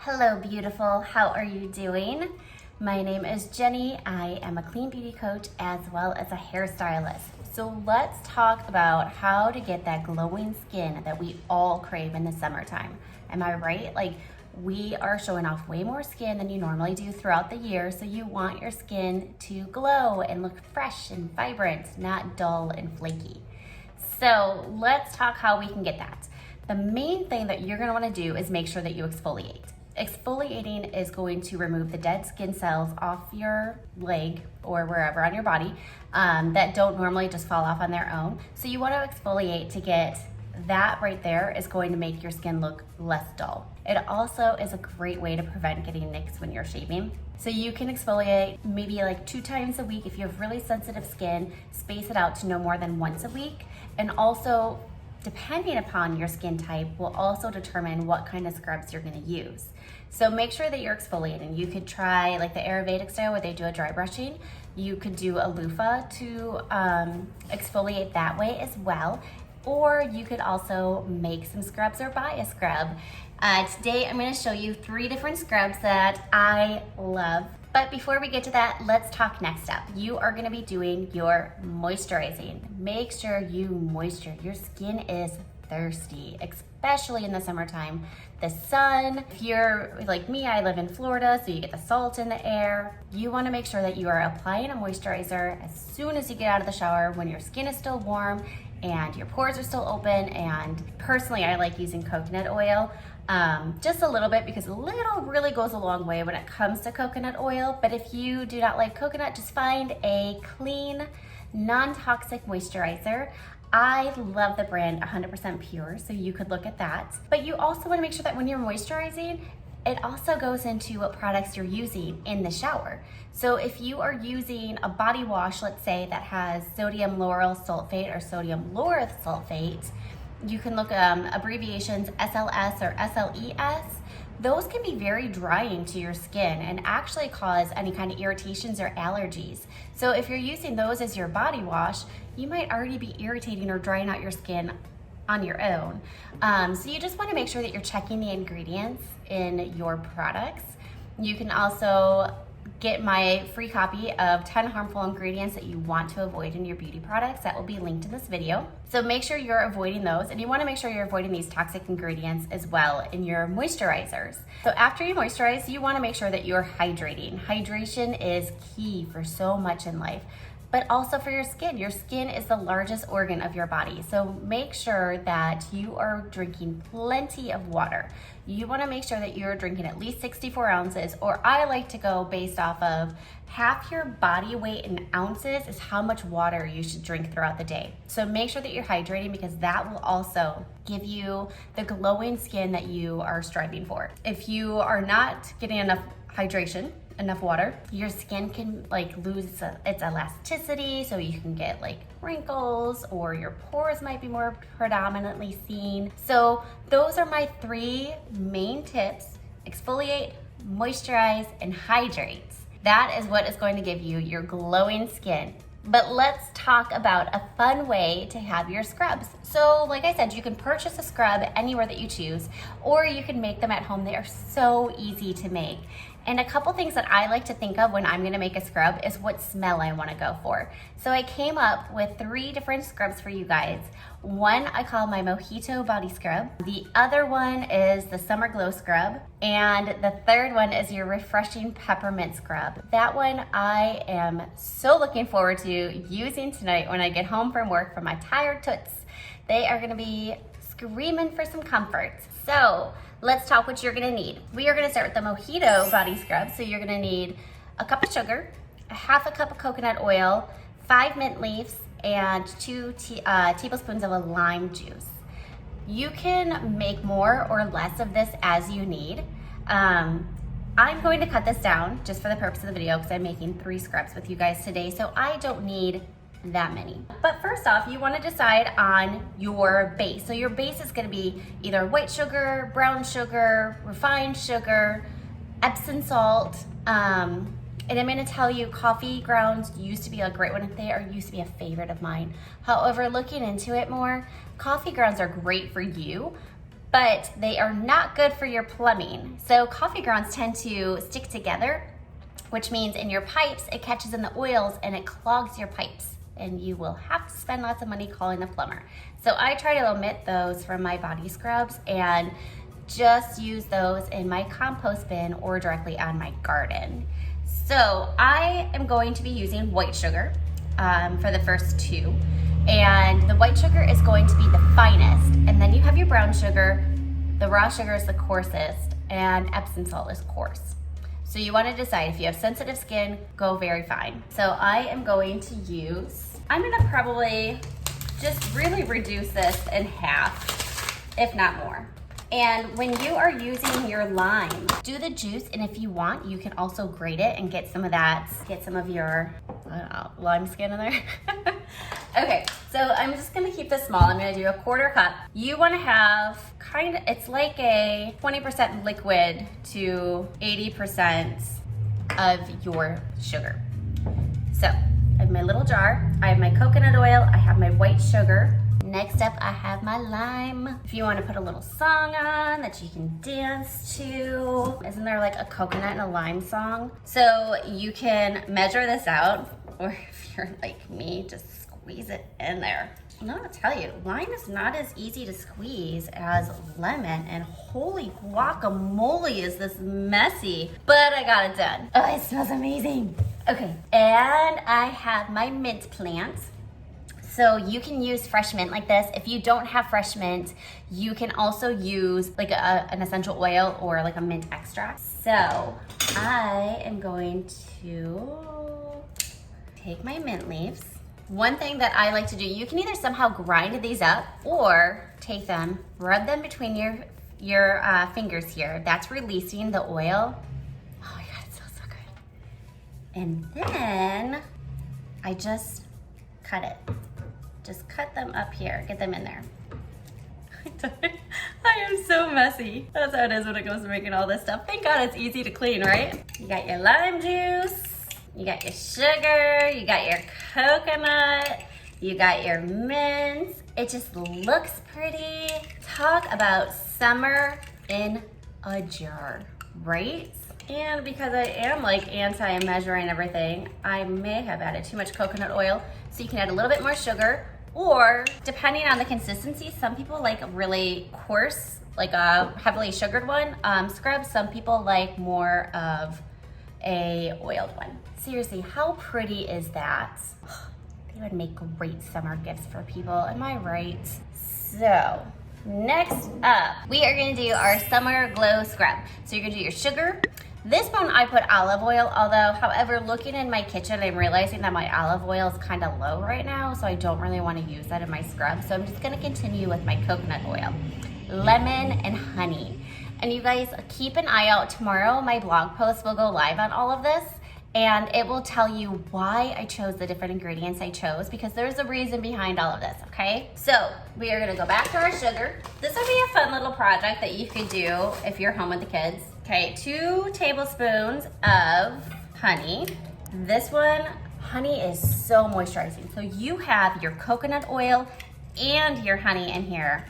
Hello, beautiful. How are you doing? My name is Jenny. I am a clean beauty coach as well as a hairstylist. So let's talk about how to get that glowing skin that we all crave in the summertime. Am I right? Like, we are showing off way more skin than you normally do throughout the year. So you want your skin to glow and look fresh and vibrant, not dull and flaky. So let's talk how we can get that. The main thing that you're gonna wanna do is make sure that you exfoliate. Exfoliating is going to remove the dead skin cells off your leg or wherever on your body that don't normally just fall off on their own. So you want to exfoliate to get that right there is going to make your skin look less dull. It also is a great way to prevent getting nicks when you're shaving. So you can exfoliate maybe like 2 times a week. If you have really sensitive skin, space it out to no more than once a week. And also, depending upon your skin type, will also determine what kind of scrubs you're gonna use. So make sure that you're exfoliating. You could try like the Ayurvedic style where they do a dry brushing. You could do a loofah to exfoliate that way as well. Or you could also make some scrubs or buy a scrub. Today I'm gonna show you 3 different scrubs that I love. But before we get to that, let's talk next up. You are gonna be doing your moisturizing. Make sure you moisture. Your skin is thirsty, especially in the summertime. The sun, if you're like me, I live in Florida, so you get the salt in the air. You wanna make sure that you are applying a moisturizer as soon as you get out of the shower when your skin is still warm and your pores are still open. And personally, I like using coconut oil. Just a little bit, because a little really goes a long way when it comes to coconut oil. But if you do not like coconut, just find a clean, non-toxic moisturizer. I love the brand 100% Pure, so you could look at that. But you also want to make sure that when you're moisturizing, it also goes into what products you're using in the shower. So if you are using a body wash, let's say, that has sodium lauryl sulfate or sodium lauryl sulfate, you can look abbreviations SLS or SLES. Those can be very drying to your skin and actually cause any kind of irritations or allergies. So if you're using those as your body wash, you might already be irritating or drying out your skin on your own. So you just want to make sure that you're checking the ingredients in your products. You can also get my free copy of 10 harmful ingredients that you want to avoid in your beauty products. That will be linked in this video. So make sure you're avoiding those, and you want to make sure you're avoiding these toxic ingredients as well in your moisturizers. So after you moisturize, you want to make sure that you're hydrating. Hydration is key for so much in life, but also for your skin. Your skin is the largest organ of your body. So make sure that you are drinking plenty of water. You wanna make sure that you're drinking at least 64 ounces, or I like to go based off of half your body weight in ounces is how much water you should drink throughout the day. So make sure that you're hydrating, because that will also give you the glowing skin that you are striving for. If you are not getting enough hydration, enough water, your skin can like lose its elasticity, so you can get like wrinkles, or your pores might be more predominantly seen. So those are my 3 main tips: exfoliate, moisturize, and hydrate. That is what is going to give you your glowing skin. But let's talk about a fun way to have your scrubs. So like I said, you can purchase a scrub anywhere that you choose, or you can make them at home. They are so easy to make. And a couple things that I like to think of when I'm gonna make a scrub is what smell I wanna go for. So I came up with 3 different scrubs for you guys. One I call my Mojito body scrub. The other one is the Summer Glow scrub. And the third one is your refreshing peppermint scrub. That one I am so looking forward to using tonight when I get home from work from my tired toots. They are gonna be screaming for some comfort. So let's talk what you're gonna need. We are gonna start with the Mojito body scrub. So you're gonna need a cup of sugar, a half a cup of coconut oil, 5 mint leaves, and 2 tablespoons of a lime juice. You can make more or less of this as you need. I'm going to cut this down just for the purpose of the video, because I'm making 3 scrubs with you guys today, so I don't need that many. But first off, you want to decide on your base. So your base is going to be either white sugar, brown sugar, refined sugar, Epsom salt, and I'm going to tell you, coffee grounds used to be a great one. They used to be a favorite of mine. However, looking into it more, coffee grounds are great for you, but they are not good for your plumbing. So coffee grounds tend to stick together, which means in your pipes, it catches in the oils and it clogs your pipes, and you will have to spend lots of money calling the plumber. So I try to omit those from my body scrubs and just use those in my compost bin or directly on my garden. So I am going to be using white sugar for the first two. And the white sugar is going to be the finest. And then you have your brown sugar. The raw sugar is the coarsest, and Epsom salt is coarse. So you want to decide if you have sensitive skin, go very fine. So I am going to use, I'm going to probably just really reduce this in half, if not more. And when you are using your lime, do the juice, and if you want, you can also grate it and get some of that, get some of your, I don't know, lime skin in there. Okay, so I'm just gonna keep this small. I'm gonna do a 1/4 cup. You wanna have kind of, it's like a 20% liquid to 80% of your sugar. So I have my little jar, I have my coconut oil, I have my white sugar. Next up, I have my lime. If you want to put a little song on that you can dance to. Isn't there like a coconut and a lime song? So you can measure this out, or if you're like me, just squeeze it in there. I'm gonna tell you, lime is not as easy to squeeze as lemon, and holy guacamole is this messy, but I got it done. Oh, it smells amazing. Okay, and I have my mint plant. So you can use fresh mint like this. If you don't have fresh mint, you can also use like an essential oil or like a mint extract. So I am going to take my mint leaves. One thing that I like to do, you can either somehow grind these up or take them, rub them between your fingers here. That's releasing the oil. Oh my God, it smells so good. And then I just cut it. Just cut them up here, get them in there. I am so messy. That's how it is when it comes to making all this stuff. Thank God it's easy to clean, right? You got your lime juice, you got your sugar, you got your coconut, you got your mint. It just looks pretty. Talk about summer in a jar, right? And because I am like anti-measuring everything, I may have added too much coconut oil. So you can add a little bit more sugar, or depending on the consistency, some people like really coarse, like a heavily sugared one. Scrubs, some people like more of a oiled one. Seriously, how pretty is that? They would make great summer gifts for people, am I right? So, next up, we are gonna do our summer glow scrub. So you're gonna do your sugar. This one I put olive oil, although, however, looking in my kitchen, I'm realizing that my olive oil is kind of low right now, so I don't really want to use that in my scrub. So I'm just gonna continue with my coconut oil, lemon, and honey. And you guys, keep an eye out. Tomorrow, my blog post will go live on all of this, and it will tell you why I chose the different ingredients I chose, because there's a reason behind all of this, okay? So we are gonna go back to our sugar. This would be a fun little project that you could do if you're home with the kids. Okay, 2 tablespoons of honey. This one, honey is so moisturizing. So you have your coconut oil and your honey in here.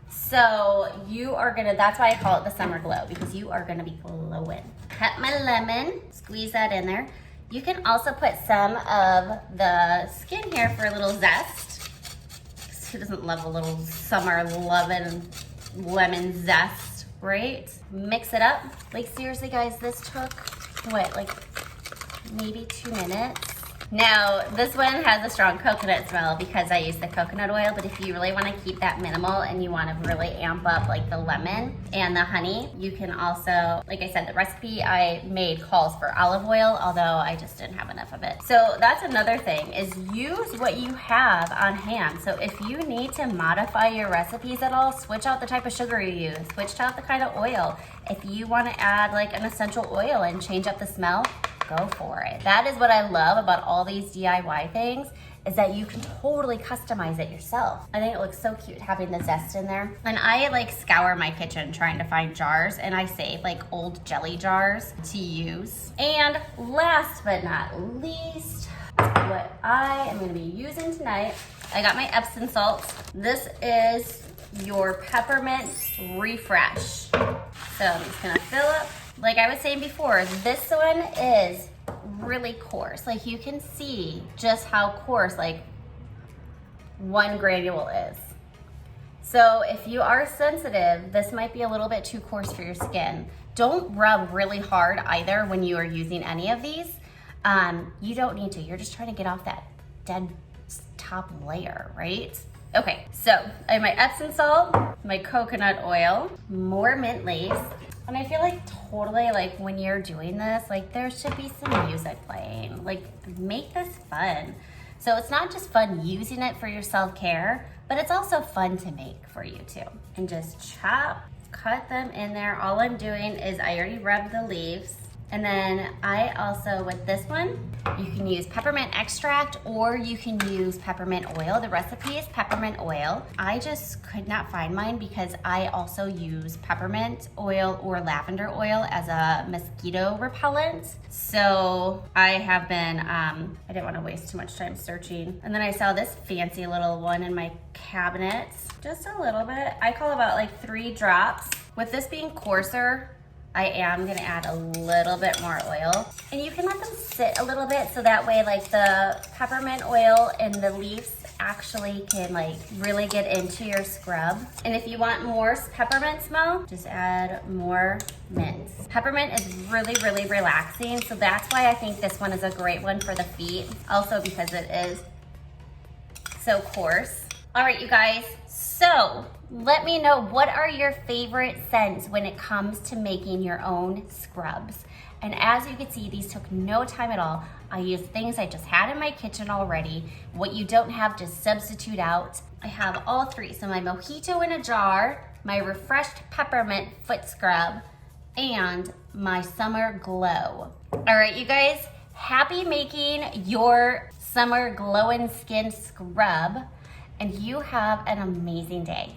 So you are gonna, that's why I call it the summer glow, because you are gonna be glowing. Cut my lemon, squeeze that in there. You can also put some of the skin here for a little zest. Who doesn't love a little summer lemon zest, right? Mix it up. Like seriously guys, this took, what, like maybe 2 minutes? Now, this one has a strong coconut smell because I use the coconut oil, but if you really want to keep that minimal and you want to really amp up like the lemon and the honey, you can also, like I said, the recipe I made calls for olive oil, although I just didn't have enough of it. So that's another thing, is use what you have on hand. So if you need to modify your recipes at all, switch out the type of sugar you use, switch out the kind of oil. If you want to add like an essential oil and change up the smell, go for it. That is what I love about all these DIY things, is that you can totally customize it yourself. I think it looks so cute having the zest in there. And I like scour my kitchen trying to find jars, and I save like old jelly jars to use. And last but not least, what I am gonna be using tonight, I got my Epsom salt. This is your Peppermint Refresh. So I'm just gonna fill up. Like I was saying before, this one is really coarse. Like you can see just how coarse like one granule is. So if you are sensitive, this might be a little bit too coarse for your skin. Don't rub really hard either when you are using any of these. You don't need to, you're just trying to get off that dead top layer, right? Okay, so I have my Epsom salt, my coconut oil, more mint leaves, and I feel like totally like when you're doing this, like there should be some music playing, like make this fun. So it's not just fun using it for your self-care, but it's also fun to make for you too. And just cut them in there. All I'm doing is I already rubbed the leaves. And then I also, with this one, you can use peppermint extract or you can use peppermint oil. The recipe is peppermint oil. I just could not find mine because I also use peppermint oil or lavender oil as a mosquito repellent. So I have been, I didn't want to waste too much time searching. And then I saw this fancy little one in my cabinet, just a little bit. I call about like 3 drops. With this being coarser, I am gonna add a little bit more oil. And you can let them sit a little bit so that way like the peppermint oil and the leaves actually can like really get into your scrub. And if you want more peppermint smell, just add more mint. Peppermint is really, really relaxing. So that's why I think this one is a great one for the feet. Also because it is so coarse. All right, you guys, so let me know, what are your favorite scents when it comes to making your own scrubs? And as you can see, these took no time at all. I used things I just had in my kitchen already. What you don't have, just substitute out. I have all 3. So my Mojito in a jar, my refreshed peppermint foot scrub, and my summer glow. All right, you guys, happy making your summer glowing skin scrub, and you have an amazing day.